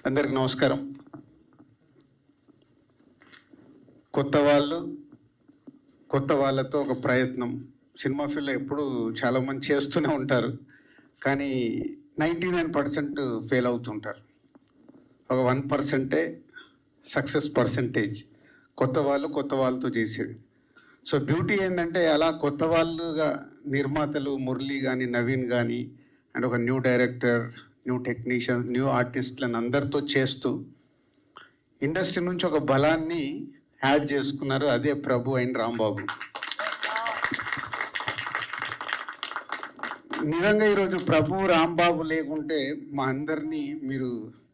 అందరికి నమస్కారం. కొత్త వాళ్ళతో ఒక ప్రయత్నం సినిమా ఫీల్డ్లో ఎప్పుడు చాలామంది చేస్తూనే ఉంటారు, కానీ 99% ఫెయిల్ అవుతుంటారు. ఒక 1% సక్సెస్ పర్సంటేజ్ కొత్త వాళ్ళతో చేసేది. సో బ్యూటీ ఏంటంటే అలా కొత్త వాళ్ళుగా నిర్మాతలు మురళి కానీ నవీన్ కానీ అండ్ ఒక new director, new technician, new ఆర్టిస్టులను అందరితో చేస్తూ ఇండస్ట్రీ నుంచి ఒక బలాన్ని యాడ్ చేసుకున్నారు. అదే ప్రభు అండ్ రాంబాబు. నిజంగా ఈరోజు ప్రభు రాంబాబు లేకుంటే మా అందరినీ మీరు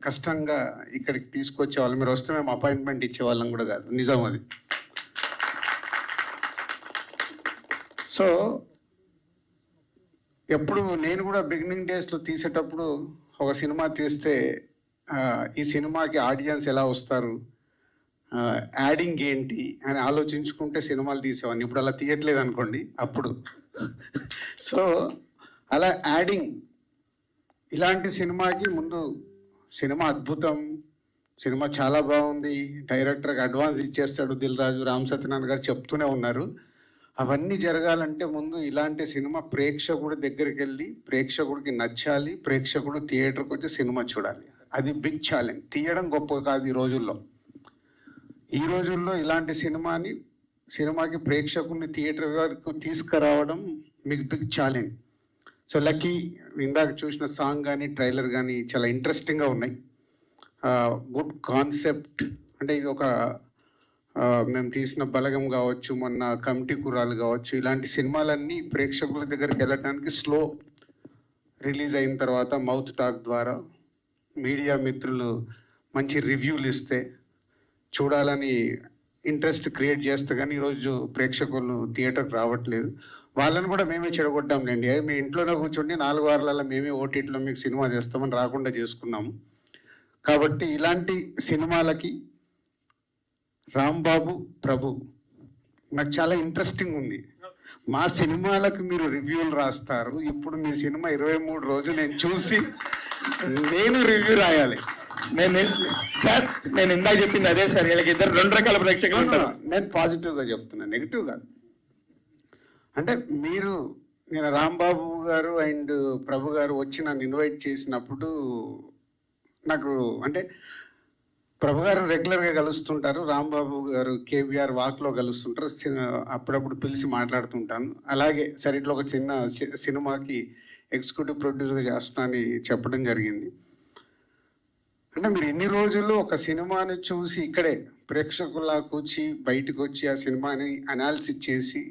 కష్టంగా ఇక్కడికి తీసుకొచ్చేవాళ్ళు. మీరు వస్తే మేము అపాయింట్మెంట్ ఇచ్చేవాళ్ళం కూడా కాదు, నిజం అది. సో ఎప్పుడు నేను కూడా బిగినింగ్ డేస్లో తీసేటప్పుడు ఒక సినిమా తీస్తే ఈ సినిమాకి ఆడియన్స్ ఎలా వస్తారు, యాడింగ్ ఏంటి అని ఆలోచించుకుంటే సినిమాలు తీసేవాడిని. ఇప్పుడు అలా తీయట్లేదు అనుకోండి అప్పుడు. సో అలా యాడింగ్ ఇలాంటి సినిమాకి ముందు సినిమా అద్భుతం, సినిమా చాలా బాగుంది, డైరెక్టర్కి అడ్వాన్స్ ఇచ్చేస్తాడు దిల్ రాజు, రామ్ సత్యనారాయణ గారు చెప్తూనే ఉన్నారు. అవన్నీ జరగాలంటే ముందు ఇలాంటి సినిమా ప్రేక్షకుడి దగ్గరికి వెళ్ళి ప్రేక్షకుడికి నచ్చాలి, ప్రేక్షకుడు థియేటర్కి వచ్చి సినిమా చూడాలి. అది బిగ్ ఛాలెంజ్. తీయడం గొప్ప కాదు ఈ రోజుల్లో ఇలాంటి సినిమాకి ప్రేక్షకుడిని థియేటర్ వరకు తీసుకురావడం మీకు బిగ్ ఛాలెంజ్. సో లక్కీ ఇందాక చూసిన సాంగ్ కానీ ట్రైలర్ కానీ చాలా ఇంట్రెస్టింగ్గా ఉన్నాయి. Good concept. అంటే ఇది ఒక మేము తీసిన బలగం కావచ్చు, మొన్న కమిటీ కుర్రాలు కావచ్చు, ఇలాంటి సినిమాలన్నీ ప్రేక్షకుల దగ్గరికి వెళ్ళడానికి స్లో రిలీజ్ అయిన తర్వాత మౌత్ టాక్ ద్వారా మీడియా మిత్రులు మంచి రివ్యూలు ఇస్తే చూడాలని ఇంట్రెస్ట్ క్రియేట్ చేస్తే కానీ ఈరోజు ప్రేక్షకులు థియేటర్కి రావట్లేదు. వాళ్ళని కూడా మేమే చెడగొట్టాంలేండి. మీ ఇంట్లోనే కూర్చోండి 4 వారాలలో మేమే ఓటీటీలో మీకు సినిమా చేస్తామని రాకుండా చేసుకున్నాము. కాబట్టి ఇలాంటి సినిమాలకి రాంబాబు ప్రభు నాకు చాలా ఇంట్రెస్టింగ్ ఉంది. మా సినిమాలకు మీరు రివ్యూలు రాస్తారు. ఇప్పుడు మీ సినిమా 23 రోజులు నేను చూసి నేను రివ్యూ రాయాలి. నేను ఇందాక చెప్పింది అదే సార్. వీళ్ళకి ఇద్దరు 2 రకాల ప్రేక్షకులు ఉంటారు. నేను పాజిటివ్గా చెప్తున్నాను, నెగిటివ్ కాదు. అంటే నేను రాంబాబు గారు అండ్ ప్రభు గారు వచ్చి నన్ను ఇన్వైట్ చేసినప్పుడు నాకు అంటే ప్రభు గారు రెగ్యులర్గా కలుస్తుంటారు, రాంబాబు గారు కేవీఆర్ వాక్లో కలుస్తుంటారు, అప్పుడప్పుడు పిలిచి మాట్లాడుతుంటాను. అలాగే సరే ఇట్లా ఒక చిన్న సినిమాకి ఎగ్జిక్యూటివ్ ప్రొడ్యూసర్గా చేస్తానని చెప్పడం జరిగింది. అంటే మీరు ఇన్ని రోజులు ఒక సినిమాని చూసి ఇక్కడే ప్రేక్షకులా కూర్చి బయటకు వచ్చి ఆ సినిమాని అనాలిసిస్ చేసి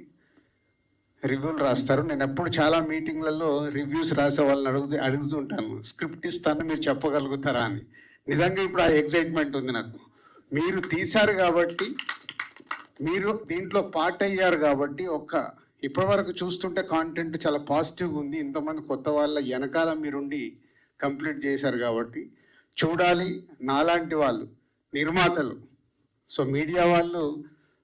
రివ్యూలు రాస్తారు. నేను ఎప్పుడు చాలా మీటింగ్లలో రివ్యూస్ రాసే వాళ్ళని అడుగుతుంటాను, స్క్రిప్ట్ ఇస్తాను మీరు చెప్పగలుగుతారా అని. నిజంగా ఇప్పుడు ఆ ఎగ్జైట్మెంట్ ఉంది నాకు. మీరు తీశారు కాబట్టి, మీరు దీంట్లో పార్ట్ అయ్యారు కాబట్టి, ఇప్పటివరకు చూస్తుంటే కాంటెంట్ చాలా పాజిటివ్గా ఉంది. ఇంతమంది కొత్త వాళ్ళ వెనకాల మీరుండి కంప్లీట్ చేశారు కాబట్టి చూడాలి. నాలాంటి వాళ్ళు నిర్మాతలు, సో మీడియా వాళ్ళు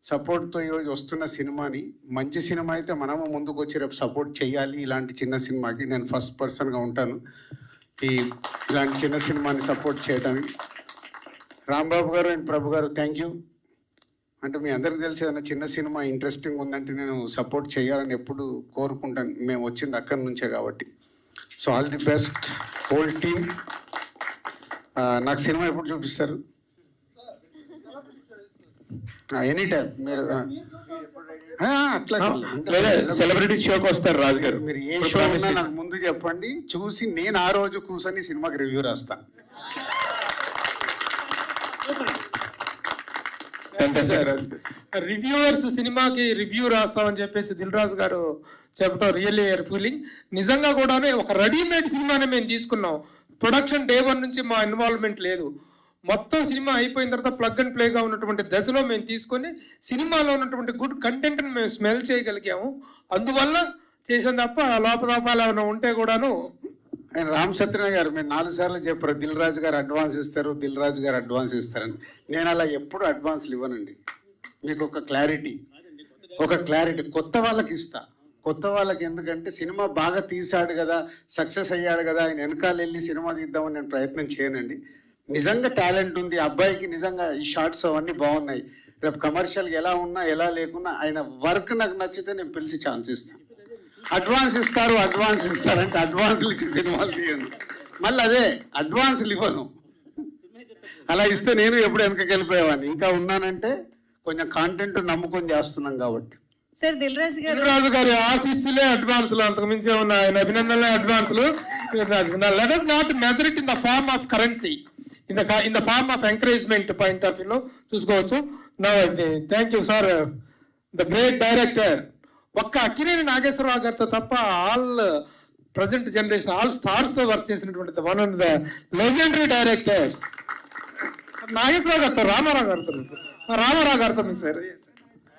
సపోర్ట్తో ఈరోజు వస్తున్న సినిమాని, మంచి సినిమా అయితే మనము ముందుకు వచ్చి రేపు సపోర్ట్ చేయాలి. ఇలాంటి చిన్న సినిమాకి నేను ఫస్ట్ పర్సన్గా ఉంటాను ఇలాంటి చిన్న సినిమాని సపోర్ట్ చేయడానికి. రాంబాబు గారు అండ్ ప్రభు గారు థ్యాంక్ యూ. అంటే మీ అందరికీ తెలిసి ఏదైనా చిన్న సినిమా ఇంట్రెస్టింగ్ ఉందంటే నేను సపోర్ట్ చేయాలని ఎప్పుడు కోరుకుంటాను. మేము వచ్చింది అక్కడి నుంచే కాబట్టి. So all the best whole team. నాకు సినిమా ఎప్పుడు చూపిస్తారు? ఎనీ టైం మీరు అట్లా సెలబ్రిటీ షోకి వస్తారు రాజు గారు. మీరు ఏ షో ఉన్నా నాకు ముందు చెప్పండి, చూసి నేను ఆ రోజు కూర్చొని సినిమాకి రివ్యూ రాస్తాను. రివ్యూవర్స్ సినిమాకి రివ్యూ రాస్తామని చెప్పేసి దిల్ రాజు గారు చెప్పడం రియల్లీ ఫీలింగ్. నిజంగా కూడానే ఒక రెడీమేడ్ సినిమాని మేము తీసుకున్నాం. ప్రొడక్షన్ డే 1 నుంచి మా ఇన్వాల్వ్మెంట్ లేదు. మొత్తం సినిమా అయిపోయిన తర్వాత ప్లగ్ అండ్ ప్లేగా ఉన్నటువంటి దశలో మేము తీసుకొని సినిమాలో ఉన్నటువంటి గుడ్ కంటెంట్ని మేము స్మెల్ చేయగలిగాము. అందువల్ల చేసాం తప్ప లోపల ఏమైనా ఉంటే కూడాను. రామ్ సత్యనారాయణ గారు మీరు 4 సార్లు చెప్పారు దిల్ రాజు గారు అడ్వాన్స్ ఇస్తారని. నేను అలా ఎప్పుడు అడ్వాన్స్లు ఇవ్వనండి. మీకు ఒక క్లారిటీ కొత్త వాళ్ళకి ఇస్తా. కొత్త వాళ్ళకి ఎందుకంటే సినిమా బాగా తీశాడు కదా, సక్సెస్ అయ్యాడు కదా, ఆయన వెనకాల వెళ్ళి సినిమా తీద్దామని నేను ప్రయత్నం చేయనండి. నిజంగా టాలెంట్ ఉంది అబ్బాయికి, నిజంగా ఈ షార్ట్స్ అవన్నీ బాగున్నాయి, రేపు కమర్షియల్గా ఎలా ఉన్నా ఎలా లేకున్నా ఆయన వర్క్ నాకు నచ్చితే నేను పిలిచి ఛాన్స్ ఇస్తాను. అడ్వాన్స్ ఇస్తారంటే అడ్వాన్స్లు ఇచ్చి సినిమాలు తీయండి. మళ్ళీ అదే అడ్వాన్స్లు ఇవ్వను, అలా ఇస్తే నేను ఎప్పుడు వెనకకి వెళ్ళిపోయేవాడిని. ఇంకా ఉన్నానంటే కొంచెం కాంటెంట్ నమ్ముకొని చేస్తున్నాం కాబట్టి. సార్ దిల్ రాజు గారి ఆశీస్సులే అడ్వాన్స్లు, అంతకు మించి ఉన్న ఆయన అభినందనలే అడ్వాన్స్లు. Let us not measure it in the form of currency, in the form of encouragement point of view లో చూసుకోవచ్చు. Now thank you sir, the great director. ఒక్క అక్కినేని నాగేశ్వరరావు గారితో తప్ప all present generation all stars తో వర్క్ చేసినటువంటి one of the legendary director Nageswara Rao గారితో, రామారావు గారితో sir.